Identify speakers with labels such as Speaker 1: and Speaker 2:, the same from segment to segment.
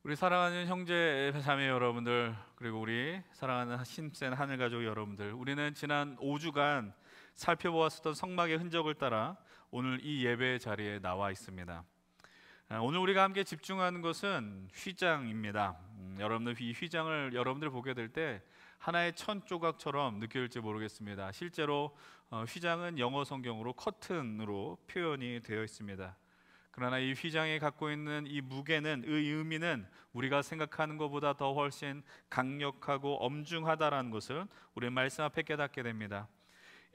Speaker 1: 우리 사랑하는 형제 자매 여러분들, 그리고 우리 사랑하는 힘센 하늘 가족 여러분들, 우리는 지난 5주간 살펴보았었던 성막의 흔적을 따라 오늘 이 예배 자리에 나와 있습니다. 오늘 우리가 함께 집중하는 것은 휘장입니다. 여러분들 이 휘장을 여러분들 보게 될 때 하나의 천 조각처럼 느껴질지 모르겠습니다. 실제로 휘장은 영어 성경으로 커튼으로 표현이 되어 있습니다. 그러나 이 휘장이 갖고 있는 이 무게는, 이 의미는 우리가 생각하는 것보다 더 훨씬 강력하고 엄중하다라는 것을 우리 말씀 앞에 깨닫게 됩니다.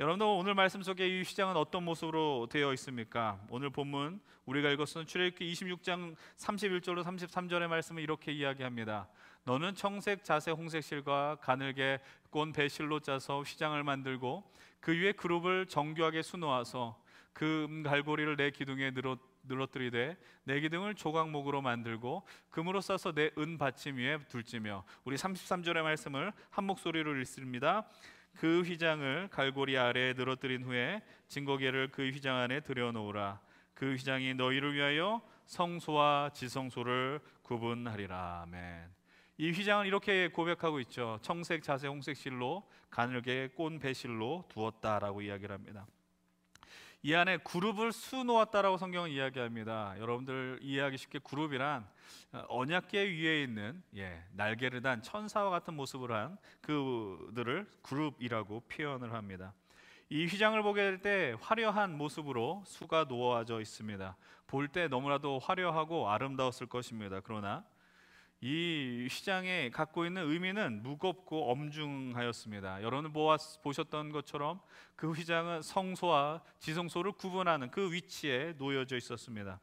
Speaker 1: 여러분들, 오늘 말씀 속에 이 휘장은 어떤 모습으로 되어 있습니까? 오늘 본문 우리가 읽었던 출애굽기 26장 31절로 33절의 말씀은 이렇게 이야기합니다. 너는 청색, 자색, 홍색 실과 가늘게 꼰 배실로 짜서 휘장을 만들고 그 위에 그룹을 정교하게 수놓아서 그 갈고리를 내 기둥에 늘어뜨리되 내 기둥을 조각목으로 만들고 금으로 싸서 내 은 받침 위에 둘지며, 우리 33절의 말씀을 한 목소리로 읽습니다. 그 휘장을 갈고리 아래에 늘어뜨린 후에 증거계를 그 휘장 안에 들여놓으라. 그 휘장이 너희를 위하여 성소와 지성소를 구분하리라. 아멘. 이 휘장은 이렇게 고백하고 있죠. 청색, 자색, 홍색 실로 가늘게 꼰 배실로 두었다라고 이야기를 합니다. 이 안에 그룹을 수놓았다라고 성경은 이야기합니다. 여러분들 이해하기 쉽게 그룹이란 언약궤 위에 있는 날개를 단 천사와 같은 모습을 한 그들을 그룹이라고 표현을 합니다. 이 휘장을 보게 될 때 화려한 모습으로 수가 놓아져 있습니다. 볼 때 너무나도 화려하고 아름다웠을 것입니다. 그러나 이 휘장에 갖고 있는 의미는 무겁고 엄중하였습니다. 여러분 보셨던 것처럼 그 휘장은 성소와 지성소를 구분하는 그 위치에 놓여져 있었습니다.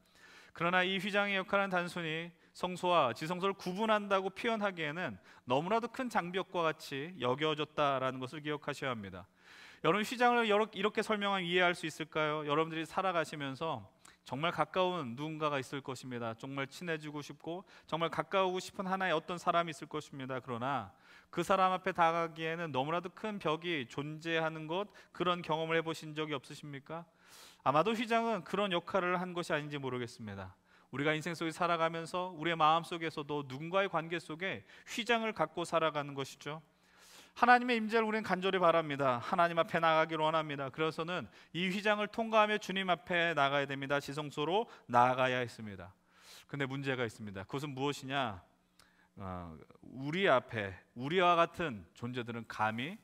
Speaker 1: 그러나 이 휘장의 역할은 단순히 성소와 지성소를 구분한다고 표현하기에는 너무나도 큰 장벽과 같이 여겨졌다라는 것을 기억하셔야 합니다. 여러분, 휘장을 이렇게 설명하면 이해할 수 있을까요? 여러분들이 살아가시면서 정말 가까운 누군가가 있을 것입니다. 정말 친해지고 싶고 정말 가까우고 싶은 하나의 어떤 사람이 있을 것입니다. 그러나 그 사람 앞에 다가가기에는 너무나도 큰 벽이 존재하는 것, 그런 경험을 해보신 적이 없으십니까? 아마도 휘장은 그런 역할을 한 것이 아닌지 모르겠습니다. 우리가 인생 속에 살아가면서 우리의 마음 속에서도 누군가의 관계 속에 휘장을 갖고 살아가는 것이죠. 하나님의 임재를 우리는 간절히 바랍니다. 하나님 앞에 나가기를 원합니다. 그래서는 이 휘장을 통과하며 주님 앞에 나가야 됩니다. 지성소로 나아가야 했습니다. 근데 문제가 있습니다. 그것은 무엇이냐? 우리 앞에 우리와 같은 존재들은 감히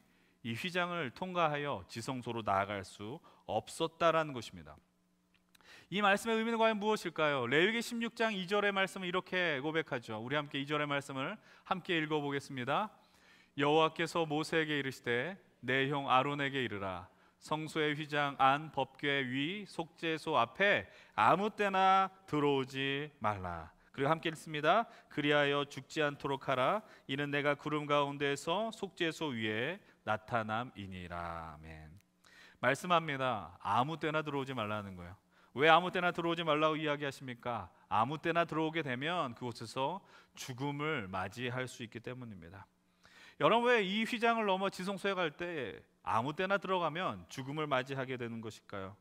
Speaker 1: 이 휘장을 통과하여 지성소로 나아갈 수 없었다라는 것입니다. 이 말씀의 의미는 과연 무엇일까요? 레위기 16장 2절의 말씀은 이렇게 고백하죠. 우리 함께 2절의 말씀을 함께 읽어보겠습니다. 여호와께서 모세에게 이르시되 내 형 아론에게 이르라. 성소의 휘장 안 법궤 위 속죄소 앞에 아무 때나 들어오지 말라. 그리고 함께 읽습니다. 그리하여 죽지 않도록 하라. 이는 내가 구름 가운데에서 속죄소 위에 나타남이니라. 아멘. 말씀합니다. 아무 때나 들어오지 말라는 거예요. 왜 아무 때나 들어오지 말라고 이야기하십니까? 아무 때나 들어오게 되면 그곳에서 죽음을 맞이할 수 있기 때문입니다. 여러분, 왜 이 휘장을 넘어 지성소에 갈 때 아무 때나 들어가면 죽음을 맞이하게 되는 것일까요?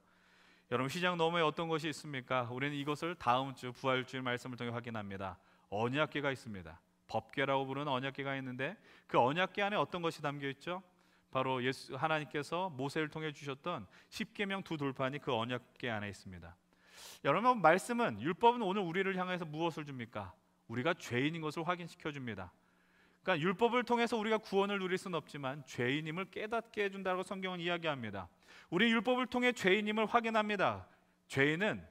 Speaker 1: 여러분, 휘장 너머에 어떤 것이 있습니까? 우리는 이것을 다음 주 부활주일 말씀을 통해 확인합니다. 언약궤가 있습니다. 법궤라고 부르는 언약궤가 있는데 그 언약궤 안에 어떤 것이 담겨 있죠? 바로 하나님께서 모세를 통해 주셨던 십계명 두 돌판이 그 언약궤 안에 있습니다. 여러분, 말씀은, 율법은 오늘 우리를 향해서 무엇을 줍니까? 우리가 죄인인 것을 확인시켜 줍니다. 그러니까 율법을 통해서 우리가 구원을 누릴 수는 없지만 죄인임을 깨닫게 해준다고 성경은 이야기합니다. 우리 율법을 통해 죄인임을 확인합니다. 죄인은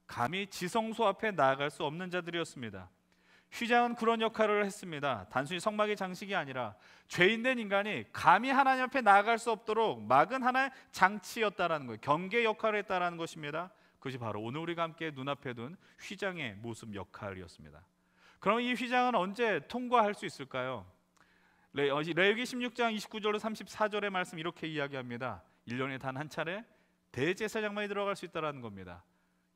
Speaker 1: 감히 지성소 앞에 나아갈 수 없는 자들이었습니다. 휘장은 그런 역할을 했습니다. 단순히 성막의 장식이 아니라 죄인된 인간이 감히 하나님 앞에 나아갈 수 없도록 막은 하나의 장치였다라는 거예요. 경계 역할을 했다라는 것입니다. 그것이 바로 오늘 우리가 함께 눈앞에 둔 휘장의 모습 역할이었습니다. 그럼 이 휘장은 언제 통과할 수 있을까요? 레위기 16장 29절로 34절의 말씀 이렇게 이야기합니다. 1년에 단 한 차례 대제사장만이 들어갈 수 있다는 겁니다.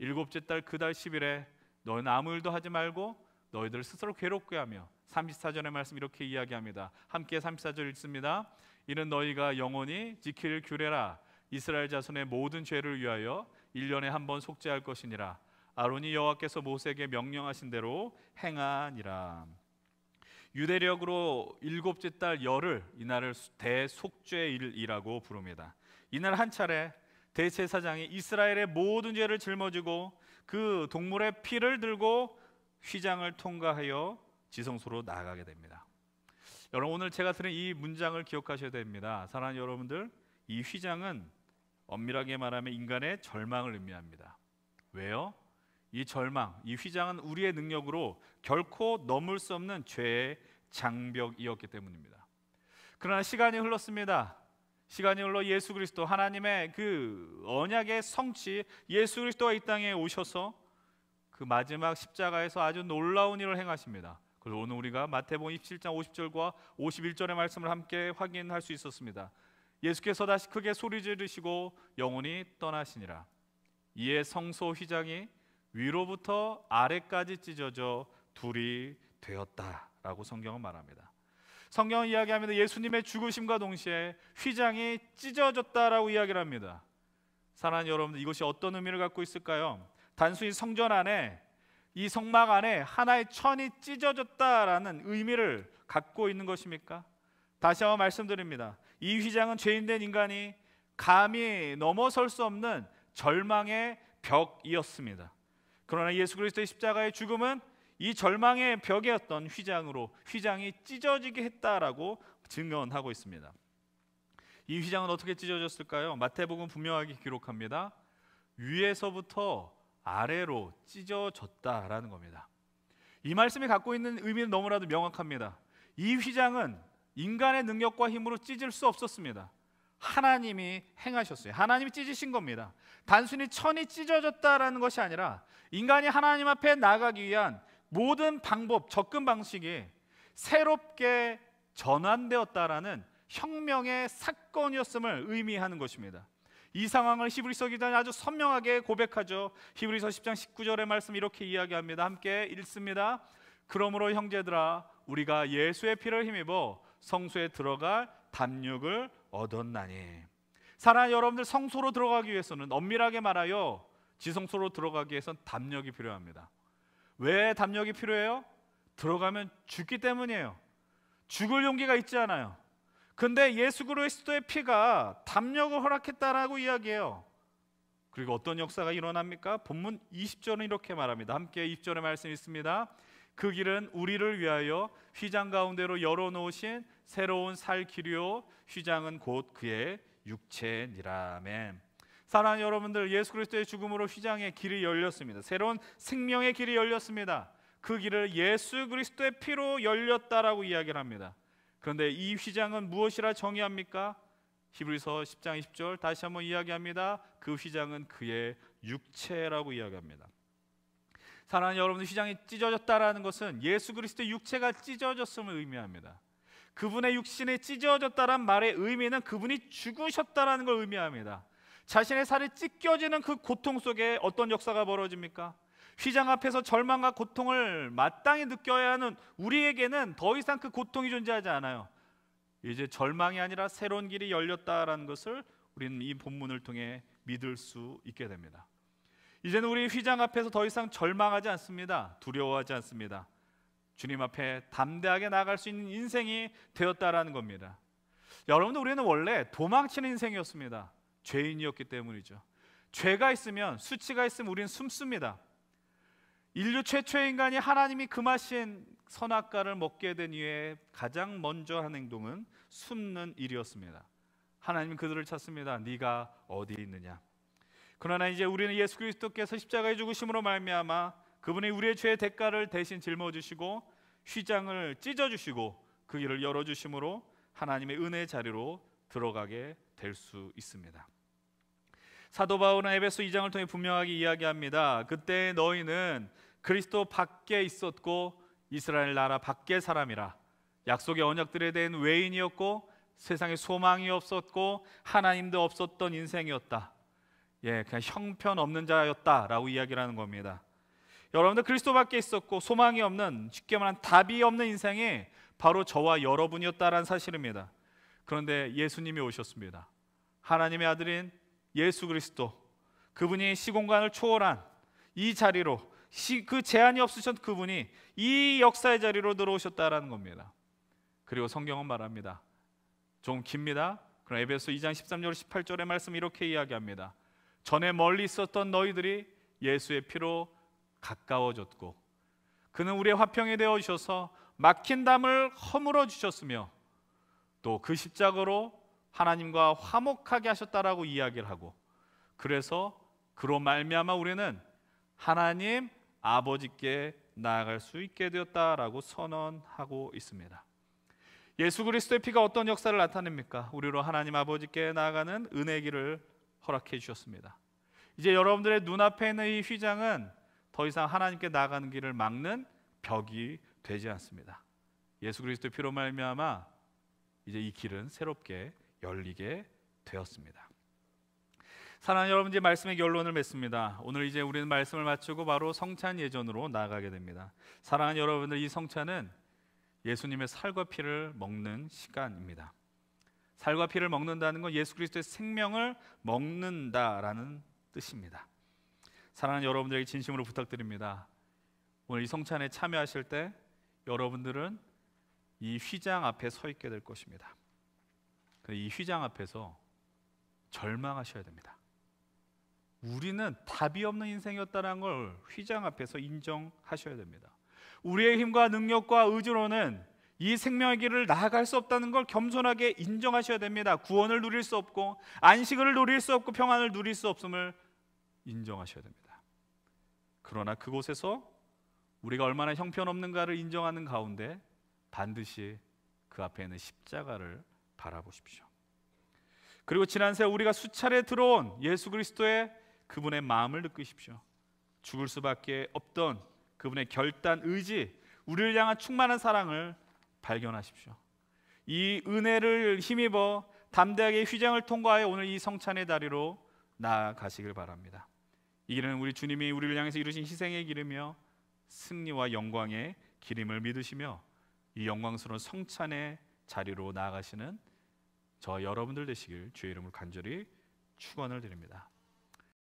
Speaker 1: 7째 달 그 달 10일에 너희는 아무 일도 하지 말고 너희들 스스로 괴롭게 하며, 34절의 말씀 이렇게 이야기합니다. 함께 34절 읽습니다. 이는 너희가 영원히 지킬 규례라. 이스라엘 자손의 모든 죄를 위하여 1년에 한 번 속죄할 것이니라. 아론이 여호와께서 모세에게 명령하신 대로 행하니라. 유대력으로 일곱째 달 열흘, 이날을 대속죄일이라고 부릅니다. 이날 한 차례 대제사장이 이스라엘의 모든 죄를 짊어지고 그 동물의 피를 들고 휘장을 통과하여 지성소로 나아가게 됩니다. 여러분, 오늘 제가 들은 이 문장을 기억하셔야 됩니다. 사랑하는 여러분들, 이 휘장은 엄밀하게 말하면 인간의 절망을 의미합니다. 왜요? 이 절망, 이 휘장은 우리의 능력으로 결코 넘을 수 없는 죄의 장벽이었기 때문입니다. 그러나 시간이 흘렀습니다. 시간이 흘러 예수 그리스도, 하나님의 그 언약의 성취, 예수 그리스도가 이 땅에 오셔서 그 마지막 십자가에서 아주 놀라운 일을 행하십니다. 그래서 오늘 우리가 마태복음 27장 50절과 51절의 말씀을 함께 확인할 수 있었습니다. 예수께서 다시 크게 소리 지르시고 영원히 떠나시니라. 이에 성소 휘장이 위로부터 아래까지 찢어져 둘이 되었다라고 성경은 말합니다. 성경은 이야기합니다. 예수님의 죽으심과 동시에 휘장이 찢어졌다라고 이야기를 합니다. 사랑하는 여러분들, 이것이 어떤 의미를 갖고 있을까요? 단순히 성전 안에, 이 성막 안에 하나의 천이 찢어졌다라는 의미를 갖고 있는 것입니까? 다시 한번 말씀드립니다. 이 휘장은 죄인된 인간이 감히 넘어설 수 없는 절망의 벽이었습니다. 그러나 예수 그리스도의 십자가의 죽음은 이 절망의 벽이었던 휘장이 찢어지게 했다라고 증언하고 있습니다. 이 휘장은 어떻게 찢어졌을까요? 마태복음 분명하게 기록합니다. 위에서부터 아래로 찢어졌다라는 겁니다. 이 말씀이 갖고 있는 의미는 너무나도 명확합니다. 이 휘장은 인간의 능력과 힘으로 찢을 수 없었습니다. 하나님이 행하셨어요. 하나님이 찢으신 겁니다. 단순히 천이 찢어졌다라는 것이 아니라 인간이 하나님 앞에 나가기 위한 모든 방법, 접근 방식이 새롭게 전환되었다라는 혁명의 사건이었음을 의미하는 것입니다. 이 상황을 히브리서 기자는 아주 선명하게 고백하죠. 히브리서 10장 19절의 말씀 이렇게 이야기합니다. 함께 읽습니다. 그러므로 형제들아, 우리가 예수의 피를 힘입어 성소에 들어갈 담력을 얻었나니. 사랑하는 여러분들, 성소로 들어가기 위해서는, 엄밀하게 말하여 지성소로 들어가기 위해서는 담력이 필요합니다. 왜 담력이 필요해요? 들어가면 죽기 때문이에요. 죽을 용기가 있지 않아요. 근데 예수 그리스도의 피가 담력을 허락했다라고 이야기해요. 그리고 어떤 역사가 일어납니까? 본문 20절은 이렇게 말합니다. 함께 20절의 말씀 있습니다. 그 길은 우리를 위하여 휘장 가운데로 열어놓으신 새로운 살 길이요, 휘장은 곧 그의 육체니라. 아멘. 사랑하는 여러분들, 예수 그리스도의 죽음으로 휘장의 길이 열렸습니다. 새로운 생명의 길이 열렸습니다. 그 길을 예수 그리스도의 피로 열렸다라고 이야기를 합니다. 그런데 이 휘장은 무엇이라 정의합니까? 히브리서 10장 20절 다시 한번 이야기합니다. 그 휘장은 그의 육체라고 이야기합니다. 사랑하는 여러분들, 휘장이 찢어졌다라는 것은 예수 그리스도의 육체가 찢어졌음을 의미합니다. 그분의 육신이 찢어졌다란 말의 의미는 그분이 죽으셨다라는 걸 의미합니다. 자신의 살이 찢겨지는 그 고통 속에 어떤 역사가 벌어집니까? 휘장 앞에서 절망과 고통을 마땅히 느껴야 하는 우리에게는 더 이상 그 고통이 존재하지 않아요. 이제 절망이 아니라 새로운 길이 열렸다라는 것을 우리는 이 본문을 통해 믿을 수 있게 됩니다. 이제는 우리 휘장 앞에서 더 이상 절망하지 않습니다. 두려워하지 않습니다. 주님 앞에 담대하게 나아갈 수 있는 인생이 되었다라는 겁니다. 여러분들, 우리는 원래 도망치는 인생이었습니다. 죄인이었기 때문이죠. 죄가 있으면, 수치가 있으면 우리는 숨습니다. 인류 최초의 인간이 하나님이 금하신 선악과를 먹게 된 이후에 가장 먼저 한 행동은 숨는 일이었습니다. 하나님은 그들을 찾습니다. 네가 어디 있느냐. 그러나 이제 우리는 예수 그리스도께서 십자가의 죽으심으로 말미암아 그분이 우리의 죄의 대가를 대신 짊어지시고 휘장을 찢어주시고 그 길을 열어주심으로 하나님의 은혜의 자리로 들어가게 될 수 있습니다. 사도 바울은 에베소 2장을 통해 분명하게 이야기합니다. 그때 너희는 그리스도 밖에 있었고 이스라엘 나라 밖의 사람이라. 약속의 언약들에 대한 외인이었고 세상에 소망이 없었고 하나님도 없었던 인생이었다. 그냥 형편없는 자였다라고 이야기를 하는 겁니다. 여러분들, 그리스도 밖에 있었고 소망이 없는, 쉽게 말하면 답이 없는 인생이 바로 저와 여러분이었다라는 사실입니다. 그런데 예수님이 오셨습니다. 하나님의 아들인 예수 그리스도, 그분이 시공간을 초월한 이 자리로, 그 제한이 없으셨던 그분이 이 역사의 자리로 들어오셨다라는 겁니다. 그리고 성경은 말합니다. 좀 깁니다. 그럼 에베소 2장 13절 18절의 말씀 이렇게 이야기합니다. 전에 멀리 있었던 너희들이 예수의 피로 가까워졌고 그는 우리의 화평이 되어 주셔서 막힌 담을 허물어 주셨으며 또 그 십자가로 하나님과 화목하게 하셨다라고 이야기를 하고, 그래서 그로 말미암아 우리는 하나님 아버지께 나아갈 수 있게 되었다라고 선언하고 있습니다. 예수 그리스도의 피가 어떤 역사를 나타냅니까? 우리로 하나님 아버지께 나아가는 은혜의 길을 허락해 주셨습니다. 이제 여러분들의 눈앞에 있는 이 휘장은 더 이상 하나님께 나아가는 길을 막는 벽이 되지 않습니다. 예수 그리스도의 피로 말미암아 이제 이 길은 새롭게 열리게 되었습니다. 사랑하는 여러분, 이제 말씀의 결론을 맺습니다. 오늘 이제 우리는 말씀을 마치고 바로 성찬 예전으로 나아가게 됩니다. 사랑하는 여러분들, 이 성찬은 예수님의 살과 피를 먹는 시간입니다. 살과 피를 먹는다는 건 예수 그리스도의 생명을 먹는다라는 뜻입니다. 사랑하는 여러분들에게 진심으로 부탁드립니다. 오늘 이 성찬에 참여하실 때 여러분들은 이 휘장 앞에 서 있게 될 것입니다. 이 휘장 앞에서 절망하셔야 됩니다. 우리는 답이 없는 인생이었다는 걸 휘장 앞에서 인정하셔야 됩니다. 우리의 힘과 능력과 의지로는 이 생명의 길을 나아갈 수 없다는 걸 겸손하게 인정하셔야 됩니다. 구원을 누릴 수 없고 안식을 누릴 수 없고 평안을 누릴 수 없음을 인정하셔야 됩니다. 그러나 그곳에서 우리가 얼마나 형편없는가를 인정하는 가운데 반드시 그 앞에 있는 십자가를 바라보십시오. 그리고 지난 세월 우리가 수차례 들어온 예수 그리스도의 그분의 마음을 느끼십시오. 죽을 수밖에 없던 그분의 결단, 의지, 우리를 향한 충만한 사랑을 발견하십시오. 이 은혜를 힘입어 담대하게 휘장을 통과하여 오늘 이 성찬의 다리로 나아가시길 바랍니다. 이 길은 우리 주님이 우리를 향해서 이루신 희생의 길이며 승리와 영광의 길임을 믿으시며 이 영광스러운 성찬의 자리로 나아가시는 저 여러분들 되시길 주의 이름으로 간절히 축원을 드립니다.